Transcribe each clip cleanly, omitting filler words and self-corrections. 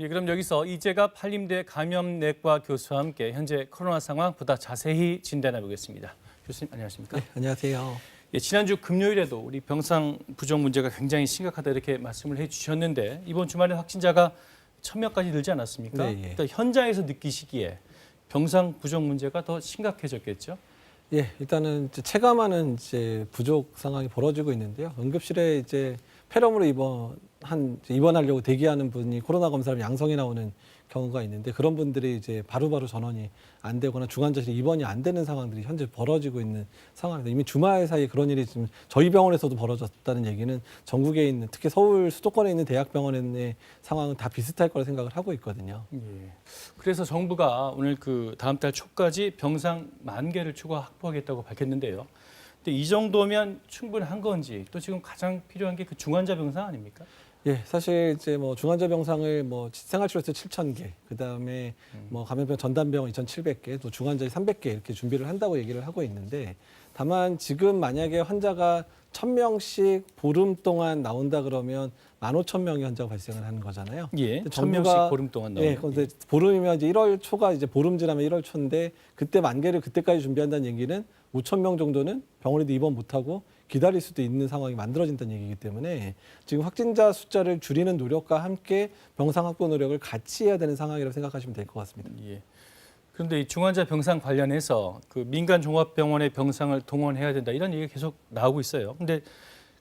예, 그럼 여기서 이재갑 한림대 감염내과 교수와 함께 현재 코로나 상황 보다 자세히 진단해 보겠습니다. 교수님 안녕하십니까? 네, 안녕하세요. 예, 지난주 금요일에도 우리 병상 부족 문제가 굉장히 심각하다 이렇게 말씀을 해주셨는데 이번 주말에 확진자가 1,000명까지 늘지 않았습니까? 네, 예. 그러니까 현장에서 느끼시기에 병상 부족 문제가 더 심각해졌겠죠? 예, 일단은 체감하는 부족 상황이 벌어지고 있는데요. 응급실에 폐렴으로 입원하려고 대기하는 분이 코로나 검사를 양성이 나오는 경우가 있는데 그런 분들이 바로바로 전원이 안 되거나 중환자실에 입원이 안 되는 상황들이 현재 벌어지고 있는 상황입니다. 이미 주말 사이에 그런 일이 지금 저희 병원에서도 벌어졌다는 얘기는 전국에 있는 특히 서울 수도권에 있는 대학병원의 상황은 다 비슷할 거라 생각을 하고 있거든요. 예. 그래서 정부가 오늘 다음 달 초까지 병상 10,000개를 추가 확보하겠다고 밝혔는데요. 근데 이 정도면 충분한 건지 또 지금 가장 필요한 게 그 중환자 병상 아닙니까? 예, 사실 중환자 병상을 생활치료소 7,000개, 그다음에 감염병 전담병원 2,700개, 또 중환자 300개 이렇게 준비를 한다고 얘기를 하고 있는데 다만 지금 만약에 환자가 1,000명씩 보름 동안 나온다 그러면 15,000명의 환자가 발생을 하는 거잖아요. 예, 1,000명씩 보름 동안 나오는. 예, 그런데 보름이면 1월 초가 보름 지나면 1월 초인데 그때 10,000개를 그때까지 준비한다는 얘기는 5,000명 정도는 병원에도 입원 못하고 기다릴 수도 있는 상황이 만들어진다는 얘기이기 때문에 지금 확진자 숫자를 줄이는 노력과 함께 병상 확보 노력을 같이 해야 되는 상황이라고 생각하시면 될 것 같습니다. 예. 그런데 이 중환자 병상 관련해서 민간 종합병원의 병상을 동원해야 된다 이런 얘기가 계속 나오고 있어요. 근데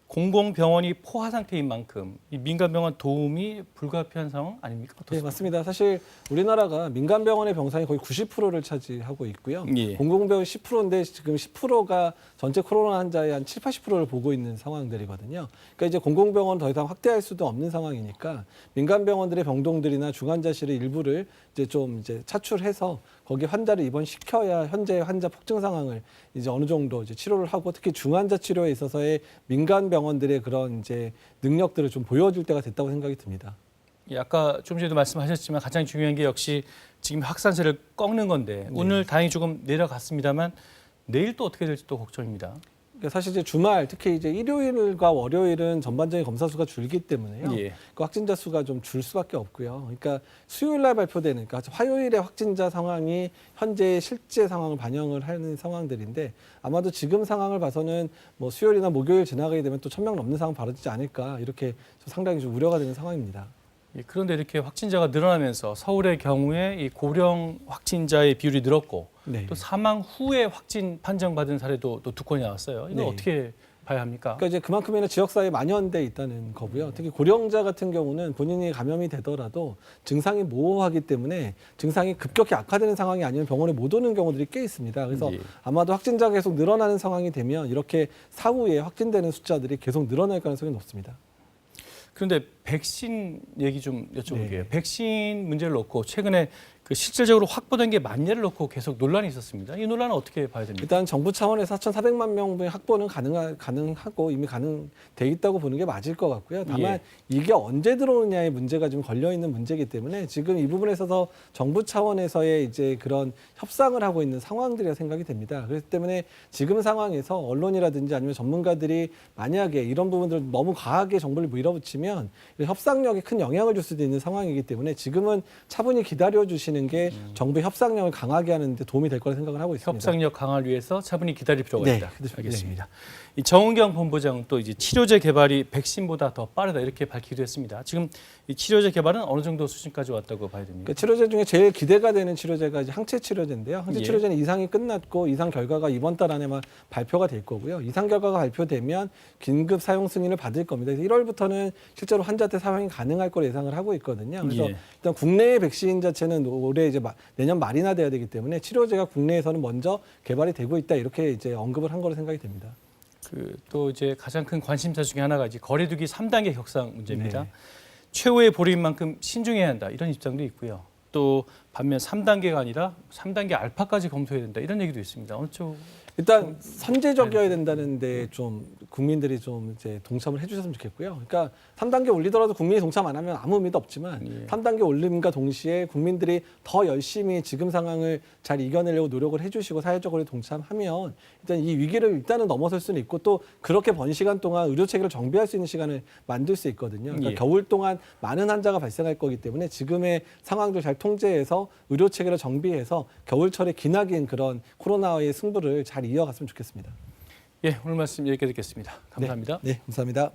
공공병원이 포화 상태인 만큼 이 민간병원 도움이 불가피한 상황 아닙니까? 네, 맞습니다. 사실 우리나라가 민간병원의 병상이 거의 90%를 차지하고 있고요. 예. 공공병원이 10%인데 지금 10%가 전체 코로나 환자의 한 7, 80%를 보고 있는 상황들이거든요. 그러니까 공공병원 더 이상 확대할 수도 없는 상황이니까 민간병원들의 병동들이나 중환자실의 일부를 차출해서 거기 환자를 입원시켜야 현재 환자 폭증 상황을 어느 정도 치료를 하고 특히 중환자 치료에 있어서의 민간 병원들의 그런 능력들을 좀 보여줄 때가 됐다고 생각이 듭니다. 예, 아까 좀 전에도 말씀하셨지만 가장 중요한 게 역시 지금 확산세를 꺾는 건데 오늘 다행히 조금 내려갔습니다만 내일 또 어떻게 될지 또 걱정입니다. 사실 주말 특히 일요일과 월요일은 전반적인 검사 수가 줄기 때문에요. 예. 그 확진자 수가 좀 줄 수밖에 없고요. 그러니까 수요일 날 발표되는 그러니까 화요일에 확진자 상황이 현재 실제 상황을 반영을 하는 상황들인데 아마도 지금 상황을 봐서는 수요일이나 목요일 지나가게 되면 또 1,000명 넘는 상황 벌어지지 않을까 이렇게 상당히 좀 우려가 되는 상황입니다. 예, 그런데 이렇게 확진자가 늘어나면서 서울의 경우에 이 고령 확진자의 비율이 늘었고 네. 또 사망 후에 확진 판정받은 사례도 또 2건이 나왔어요. 이건 네. 어떻게 봐야 합니까? 그러니까 그만큼이나 지역사회에 만연돼 있다는 거고요. 특히 고령자 같은 경우는 본인이 감염이 되더라도 증상이 모호하기 때문에 증상이 급격히 악화되는 상황이 아니면 병원에 못 오는 경우들이 꽤 있습니다. 그래서 예. 아마도 확진자가 계속 늘어나는 상황이 되면 이렇게 사후에 확진되는 숫자들이 계속 늘어날 가능성이 높습니다. 그런데 백신 얘기 좀 여쭤볼게요. 네. 백신 문제를 놓고 최근에 실질적으로 확보된 게 만례를 놓고 계속 논란이 있었습니다. 이 논란은 어떻게 봐야 됩니까? 일단 정부 차원에서 4,400만 명의 확보는 가능하고 이미 가능돼 있다고 보는 게 맞을 것 같고요. 다만 예. 이게 언제 들어오느냐의 문제가 좀 걸려 있는 문제이기 때문에 지금 이 부분에 있어서 정부 차원에서의 그런 협상을 하고 있는 상황들이라 생각이 됩니다. 그렇기 때문에 지금 상황에서 언론이라든지 아니면 전문가들이 만약에 이런 부분들을 너무 과하게 정보를 밀어붙이면 협상력에 큰 영향을 줄 수도 있는 상황이기 때문에 지금은 차분히 기다려 주시는 게 정부의 협상력을 강하게 하는 데 도움이 될 거라 생각을 하고 있습니다. 협상력 강화를 위해서 차분히 기다릴 필요가 네, 있다. 그렇죠. 알겠습니다. 이 정은경 본부장은 또 치료제 개발이 백신보다 더 빠르다 이렇게 밝히기도 했습니다. 지금 이 치료제 개발은 어느 정도 수준까지 왔다고 봐야 됩니까? 그러니까 치료제 중에 제일 기대가 되는 치료제가 항체 치료제인데요. 항체 예. 치료제는 이상이 끝났고 이상 결과가 이번 달 안에만 발표가 될 거고요. 이상 결과가 발표되면 긴급 사용 승인을 받을 겁니다. 그래서 1월부터는 실제로 환자한테 사용이 가능할 거로 예상을 하고 있거든요. 그래서 예. 일단 국내의 백신 자체는 올해 내년 말이나 돼야 되기 때문에 치료제가 국내에서는 먼저 개발이 되고 있다 이렇게 언급을 한 거로 생각이 됩니다. 또 가장 큰 관심사 중에 하나가 거리두기 3단계 격상 문제입니다. 네. 최후의 보루인 만큼 신중해야 한다 이런 입장도 있고요. 또 반면 3단계가 아니라 3단계 알파까지 검토해야 된다 이런 얘기도 있습니다. 어느 쪽? 일단 선제적이어야 된다는데 좀 국민들이 좀 이제 동참을 해주셨으면 좋겠고요. 그러니까 3단계 올리더라도 국민이 동참 안 하면 아무 의미도 없지만 예. 3단계 올림과 동시에 국민들이 더 열심히 지금 상황을 잘 이겨내려고 노력을 해주시고 사회적으로 동참하면 일단 이 위기를 일단은 넘어설 수는 있고 또 그렇게 번시간 동안 의료 체계를 정비할 수 있는 시간을 만들 수 있거든요. 그러니까 예. 겨울 동안 많은 환자가 발생할 거기 때문에 지금의 상황들 잘 통제해서 의료 체계를 정비해서 겨울철에 기나긴 그런 코로나의 승부를 잘 이어갔으면 좋겠습니다. 예, 오늘 말씀 여기까지 듣겠습니다. 감사합니다. 네, 감사합니다.